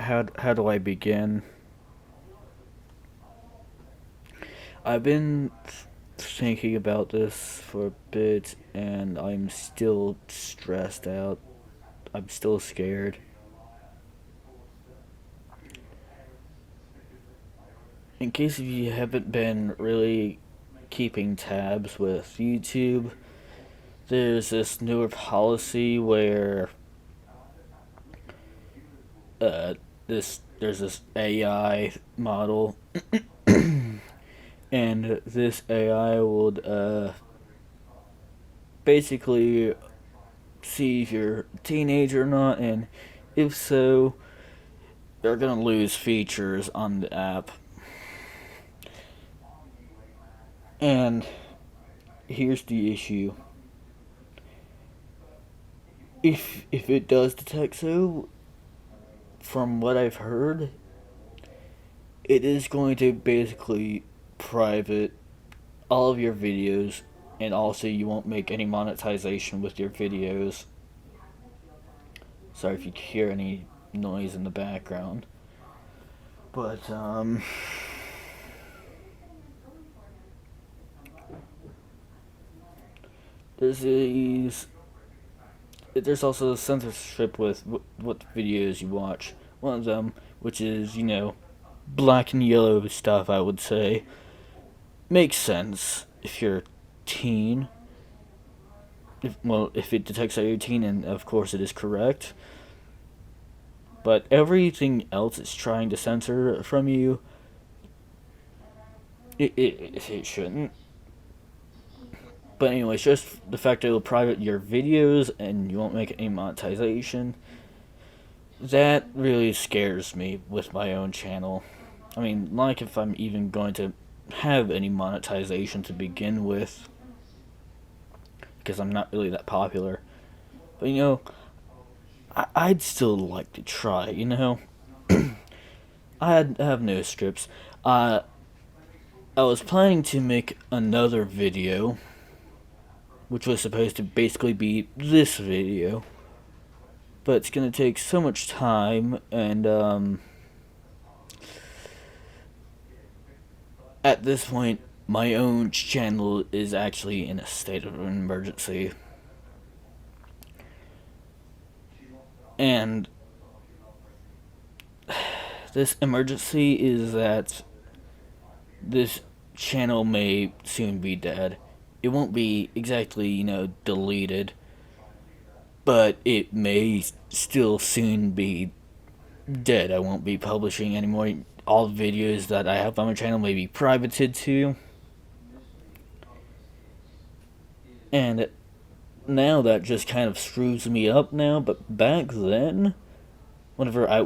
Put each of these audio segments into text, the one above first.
how do I begin? I've been thinking about this for a bit, and I'm still stressed out. I'm still scared. In case you haven't been really keeping tabs with YouTube, there's this newer policy where uh, there's this AI model, and this AI would basically see if you're a teenager or not, and if so, they're gonna lose features on the app. And here's the issue: if it does detect so, from what I've heard, it is going to basically private all of your videos, and also you won't make any monetization with your videos. Sorry if you hear any noise in the background. But, there's these. There's also censorship with what videos you watch. One of them, which is, black and yellow stuff, I would say, makes sense if you're a teen. If it detects that you're a teen, and of course it is correct. But everything else it's trying to censor from you, it shouldn't. But anyways, just the fact that it'll private your videos and you won't make any monetization, that really scares me with my own channel. I mean, like if I'm even going to have any monetization to begin with, because I'm not really that popular. But I'd still like to try. I have no scripts. I was planning to make another video, which was supposed to basically be this video, but it's gonna take so much time, and at this point, my own channel is actually in a state of emergency. And this emergency is that this channel may soon be dead. It won't be exactly, deleted, but it may still soon be dead. I won't be publishing anymore. All videos that I have on my channel may be privated to. And now that just kind of screws me up now, but back then, whenever I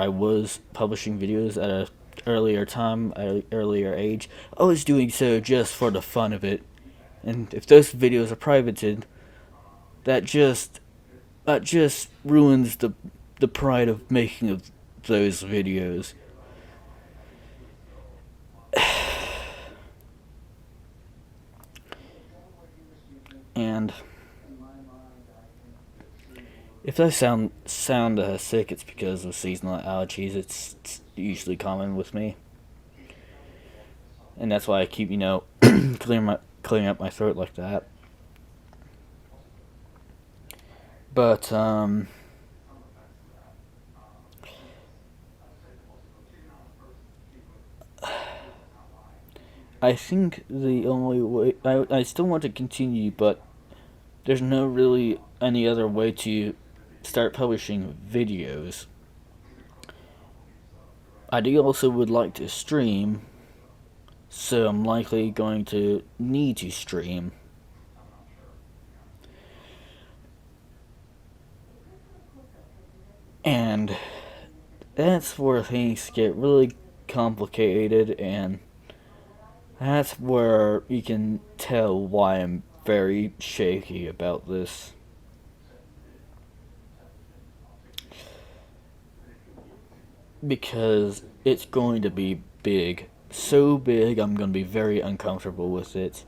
was publishing videos at a earlier age, I was doing so just for the fun of it. And if those videos are privated, that just ruins the pride of making of those videos. And if I sound sick, it's because of seasonal allergies. It's usually common with me, and that's why I keep clearing up my throat like that. But I think the only way I still want to continue, but there's no really any other way to start publishing videos. I do also would like to stream, so I'm likely going to need to stream. And that's where things get really complicated, and that's where you can tell why I'm very shaky about this. Because it's going to be big. So big, I'm going to be very uncomfortable with it.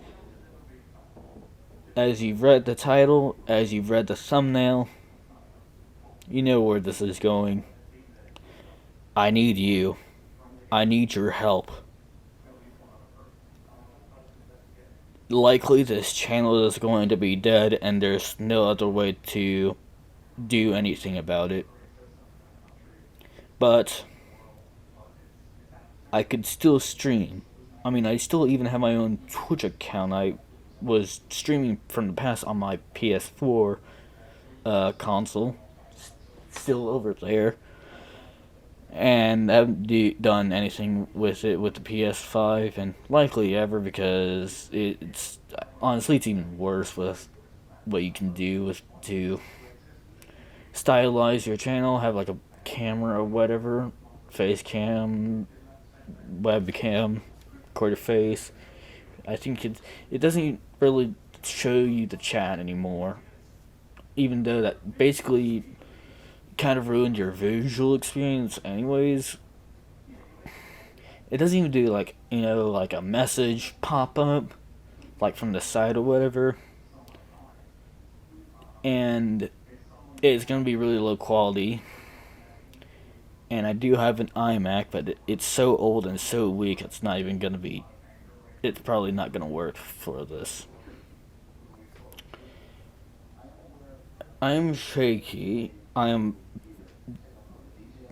As you've read the title, as you've read the thumbnail, you know where this is going. I need you. I need your help. Likely this channel is going to be dead and there's no other way to do anything about it. But I could still stream. I mean, I still even have my own Twitch account. I was streaming from the past on my PS4 console. Still over there. And I haven't done anything with it with the PS5 and likely ever because it's honestly it's even worse with what you can do with to stylize your channel, have like a camera or whatever, face cam, webcam, record your face. I think it doesn't really show you the chat anymore, even though that basically kind of ruined your visual experience anyways. It doesn't even do like, like a message pop up like from the side or whatever. And it's going to be really low quality. And I do have an iMac, but it's so old and so weak it's not even going to be, it's probably not going to work for this. I am shaky. I am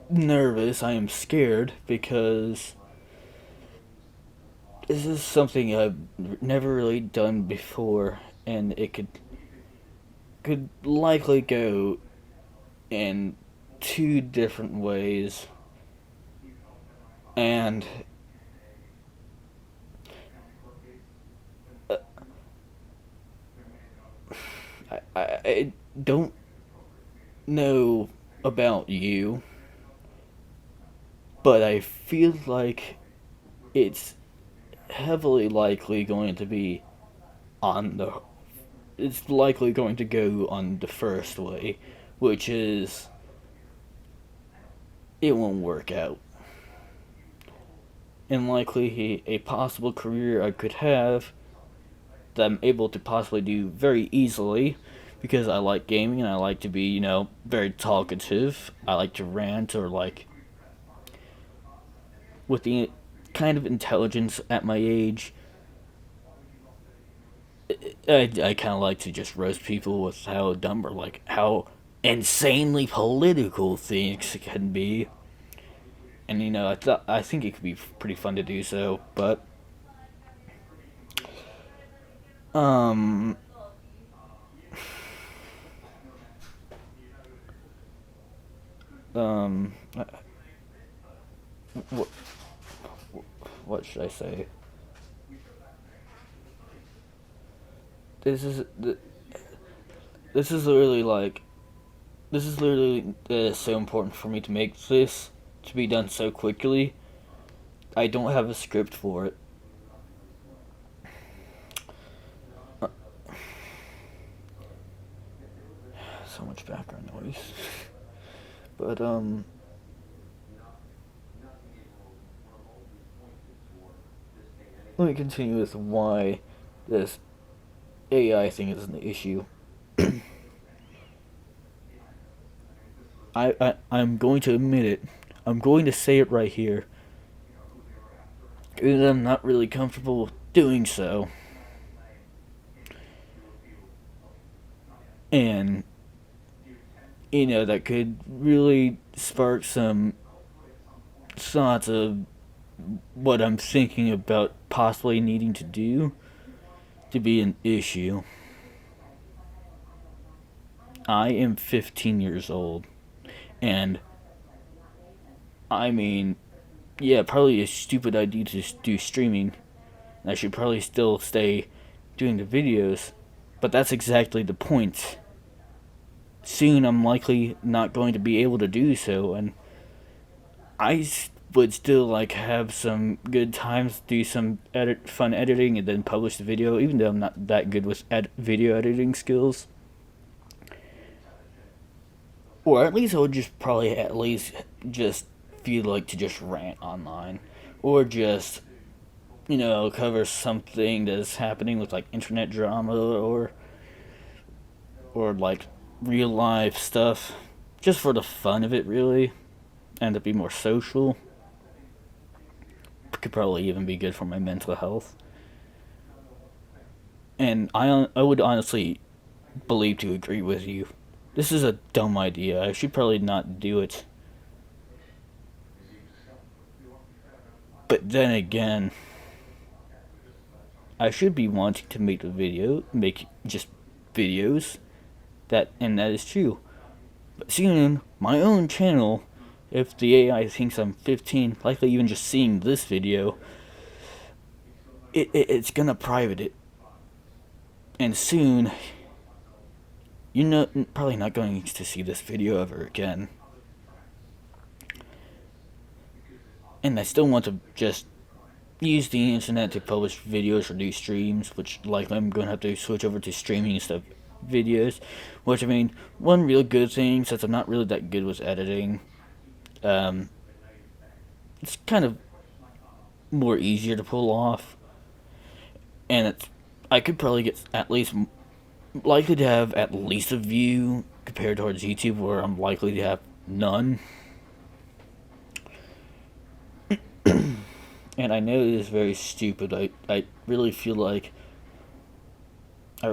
nervous. I am scared because this is something I've never really done before, and it could likely go in two different ways. And I don't know about you, but I feel like it's heavily likely going to be on the it's likely going to go on the first way, which is it won't work out. And likely a possible career I could have that I'm able to possibly do very easily because I like gaming and I like to be, very talkative. I like to rant or like with the kind of intelligence at my age. I kind of like to just roast people with how dumb or like how insanely political things can be. And I think it could be pretty fun to do so, but um um what what should I say? This is this is literally like this is literally so important for me to make this to be done so quickly. I don't have a script for it. So much background noise. But let me continue with why this AI thing is an issue. I'm going to admit it. I'm going to say it right here. Even though I'm not really comfortable doing so. And that could really spark some thoughts of what I'm thinking about possibly needing to do to be an issue. I am 15 years old, and I mean, yeah, probably a stupid idea to do streaming. I should probably still stay doing the videos, but that's exactly the point. Soon I'm likely not going to be able to do so, and I would still like have some good times, do some fun editing, and then publish the video, even though I'm not that good with video editing skills. Or at least I would just probably at least just feel like to just rant online, or just cover something that's happening with like internet drama or like real life stuff, just for the fun of it, really. and to be more social. Could probably even be good for my mental health. And I would honestly believe to agree with you. This is a dumb idea. I should probably not do it. But then again, I should be wanting to make just videos. And that is true. But soon, my own channel, if the AI thinks I'm 15, likely even just seeing this video, it's gonna private it. And soon, you're probably not going to see this video ever again. And I still want to just use the internet to publish videos or do streams, which likely I'm going to have to switch over to streaming instead of videos. Which, I mean, one real good thing, since I'm not really that good with editing, it's kind of more easier to pull off. And I could probably get likely to have at least a view compared towards YouTube, where I'm likely to have none. And I know it is very stupid. I really feel like I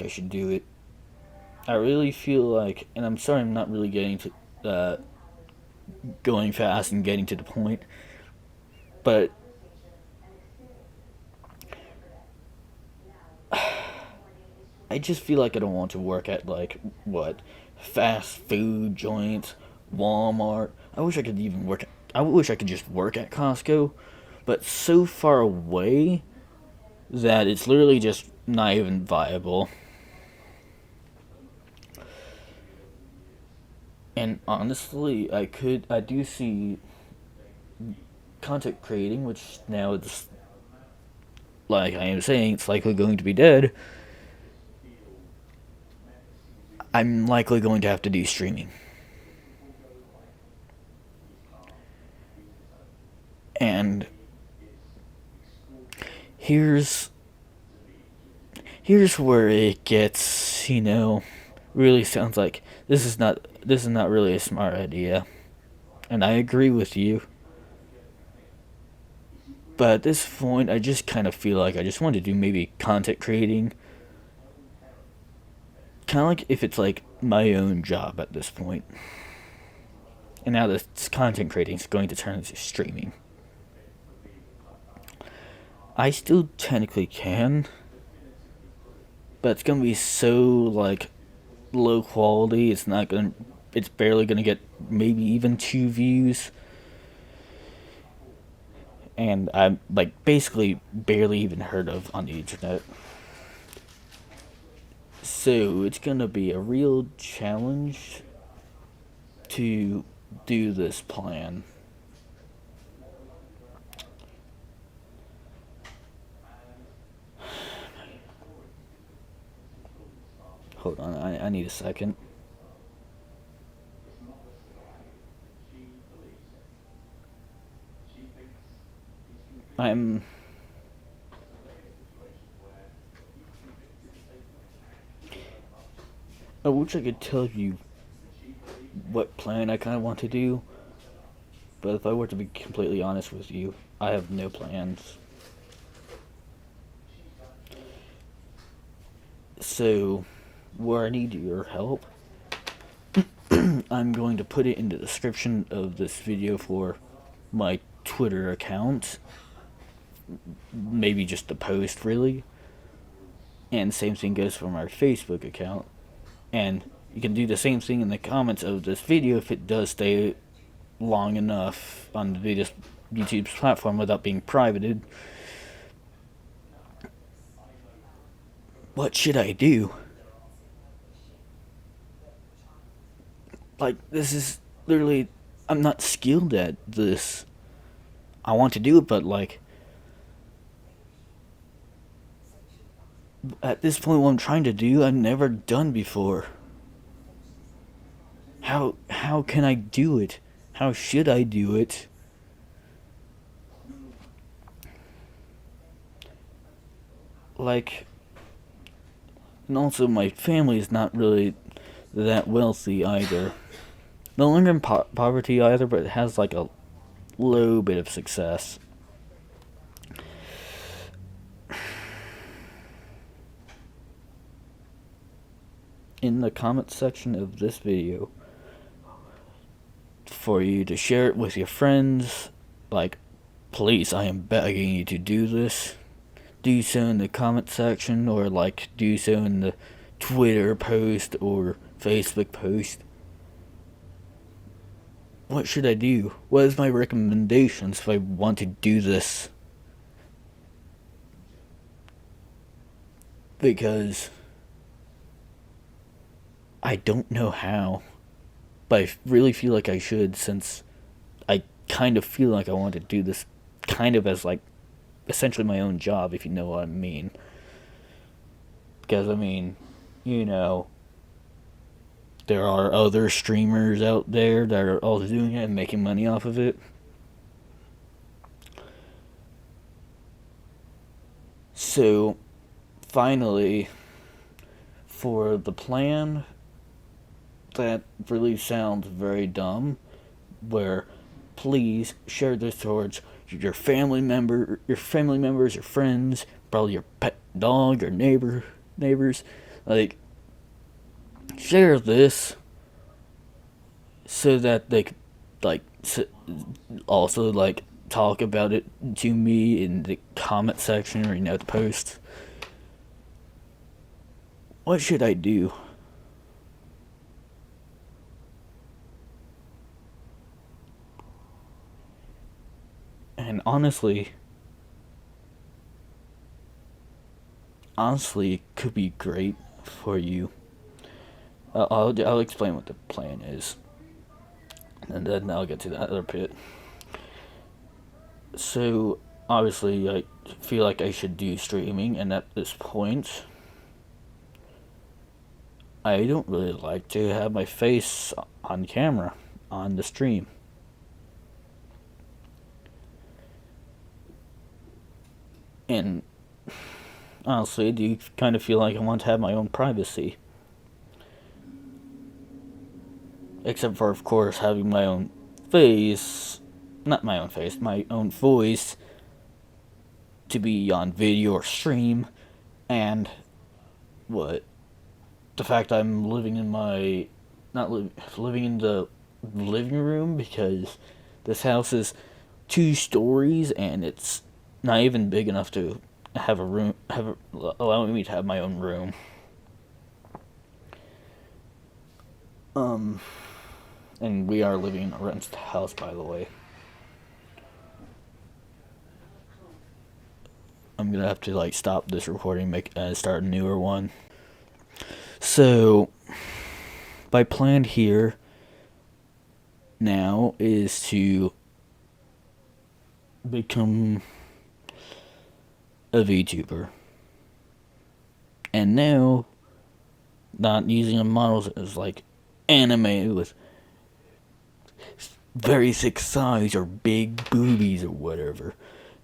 should do it. I really feel like, and I'm sorry I'm not really getting to going fast and getting to the point, but I just feel like I don't want to work at fast food joints, Walmart. I wish I could just work at Costco, but so far away that it's literally just not even viable. And honestly, I do see content creating, which now it's, like I am saying, it's likely going to be dead. I'm likely going to have to do streaming. And here's where it gets, really sounds like this is not really a smart idea. And I agree with you. But at this point, I just kind of feel like I just want to do maybe content creating. Kind of like if it's like my own job at this point. And now this content creating is going to turn into streaming. I still technically can, but it's gonna be so low quality. It's barely gonna get maybe even 2 views, and I'm basically barely even heard of on the internet. So it's gonna be a real challenge to do this plan. Hold on, I need a second. I wish I could tell you what plan I kind of want to do, but if I were to be completely honest with you, I have no plans. So, where I need your help, I'm going to put it in the description of this video for my Twitter account. Maybe just the post, really. And same thing goes for my Facebook account. And you can do the same thing in the comments of this video if it does stay long enough on YouTube's platform without being privated. What should I do? This is literally, I'm not skilled at this. I want to do it, but at this point, what I'm trying to do, I've never done before. How can I do it? How should I do it? And also my family is not really that wealthy either. no longer in poverty either, but it has like a little bit of success. In the comment section of this video, for you to share it with your friends, like, please, I am begging you to do this. Do so in the comment section, or like do so in the Twitter post or Facebook post. What should I do? What is my recommendations if I want to do this? Because I don't know how, but I really feel like I should, since I kind of feel like I want to do this kind of as like essentially my own job, if you know what I mean. Because I mean, you know, there are other streamers out there that are all doing it and making money off of it. So, finally, for the plan that really sounds very dumb, where please share this towards your family members, your friends, probably your pet dog, your neighbors, like, share this so that they could, like, also, like, talk about it to me in the comment section or, the post. What should I do? And honestly, it could be great for you. I'll explain what the plan is, and then I'll get to the other bit. So, obviously, I feel like I should do streaming, and at this point, I don't really like to have my face on camera on the stream. And honestly, I do kind of feel like I want to have my own privacy. Except for, of course, having my own face, not my own face, my own voice to be on video or stream, and what? The fact I'm living in my, living in the living room, because this house is 2 stories and it's not even big enough to have a room, allowing me to have my own room. And we are living in a rented house, by the way. I'm gonna have to like stop this recording, start a newer one. So, my plan here now is to become a VTuber. And now, not using a models as like anime with very thick thighs or big boobies or whatever.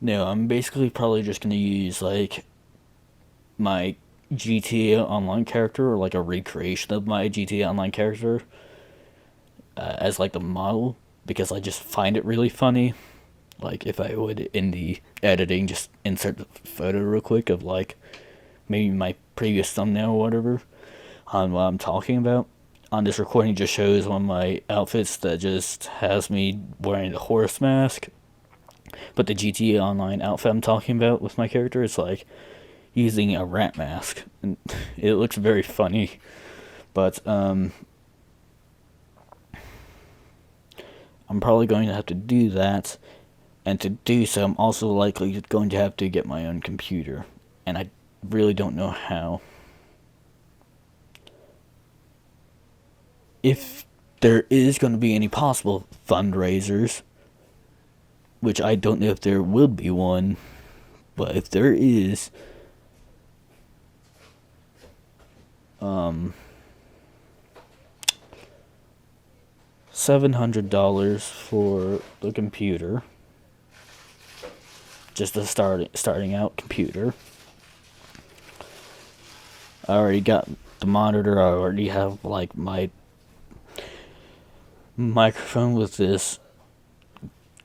No, I'm basically probably just gonna use like my GTA Online character, or like a recreation of my GTA Online character as like the model, because I just find it really funny. Like if I would in the editing just insert the photo real quick of like maybe my previous thumbnail or whatever on what I'm talking about. On this recording just shows one of my outfits that just has me wearing a horse mask. But the GTA Online outfit I'm talking about with my character is like using a rat mask. And it looks very funny. But I'm probably going to have to do that. And to do so, I'm also likely going to have to get my own computer. And I really don't know how. If there is going to be any possible fundraisers, which I don't know if there will be one, but if there is, $700 for the computer, just a starting out computer. I already got the monitor. I already have like my microphone with this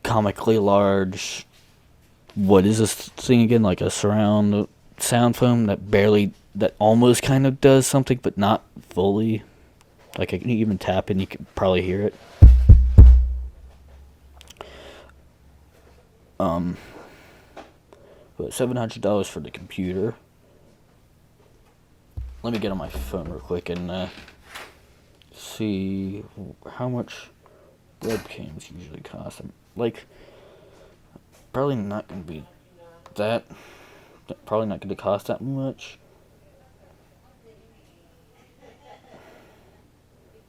comically large, what is this thing again, like a surround sound foam that almost kind of does something but not fully. Like I can even tap and you can probably hear it. But $700 for the computer. Let me get on my phone real quick and see how much webcams usually cost. Like, probably not gonna be that. Probably not gonna cost that much.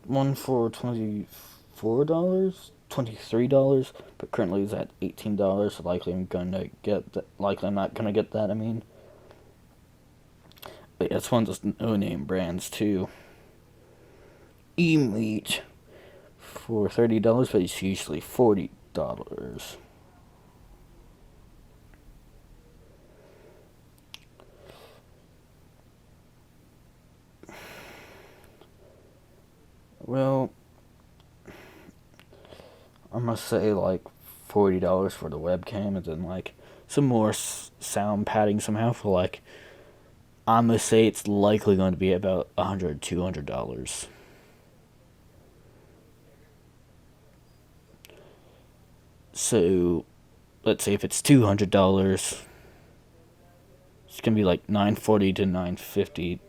One for $24, $23, but currently it's at $18. So likely I'm gonna get that. Likely I'm not gonna get that. I mean, but yeah, it's one of those no-name brands too. E-Meat for $30, but it's usually $40. Well, I'm gonna say like $40 for the webcam, and then like some more sound padding somehow for like, I'm gonna say it's likely going to be about $100, $200. So, let's say if it's $200, it's gonna be like $940 to $950.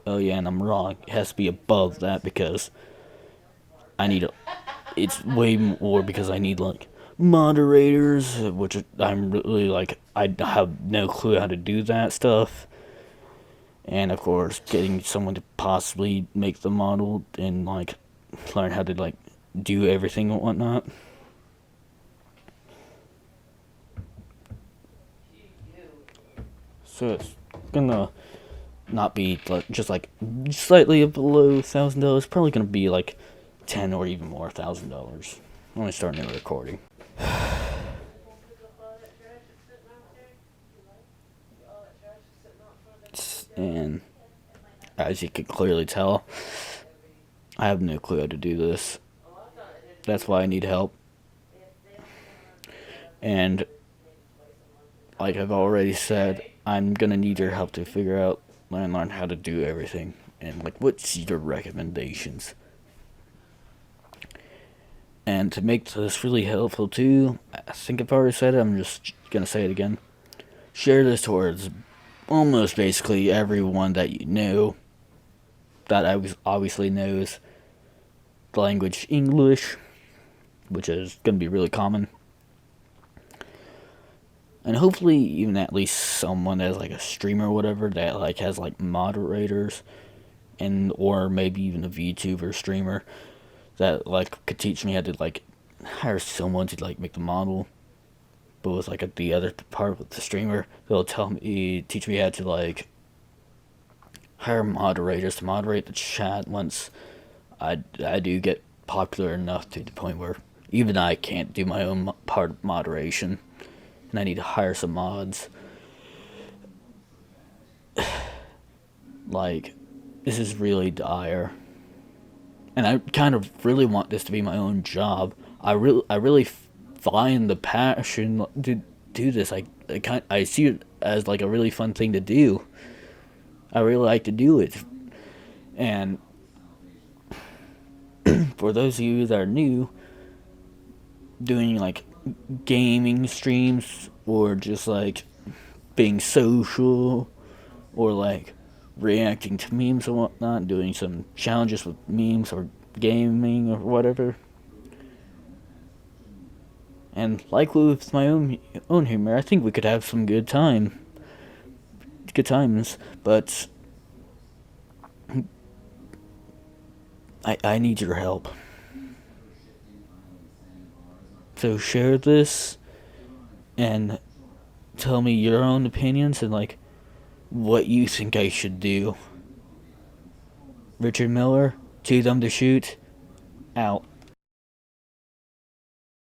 Oh yeah, and I'm wrong. It has to be above that because it's way more because I need like moderators, which I'm really like, I have no clue how to do that stuff. And of course, getting someone to possibly make the model and like learn how to like do everything and whatnot. So it's gonna not be like, just like slightly below $1,000. Probably gonna be like $10 or even more $1,000 when I start new recording. And as you can clearly tell, I have no clue how to do this. That's why I need help. And like I've already said, I'm gonna need your help to figure out and learn how to do everything. And like, what's your recommendations? And to make this really helpful too, I think I've already said it, I'm just gonna say it again. Share this towards almost basically everyone that you know that obviously knows the language English, which is gonna be really common. And hopefully even at least someone as like a streamer or whatever that like has like moderators, and or maybe even a VTuber streamer that like could teach me how to like hire someone to like make the model. But with like the other part with the streamer, they'll teach me how to like hire moderators to moderate the chat once I do get popular enough to the point where even I can't do my own part of moderation, and I need to hire some mods. Like, this is really dire, and I kind of really want this to be my own job. I really find the passion to do this. I see it as like a really fun thing to do. I really like to do it, and for those of you that are new, doing like gaming streams or just like being social or like reacting to memes and whatnot, doing some challenges with memes or gaming or whatever. And likely with my own humor, I think we could have some good times. But I need your help. So share this and tell me your own opinions and like what you think I should do. Richard Miller, Too Dumb to Shoot, out.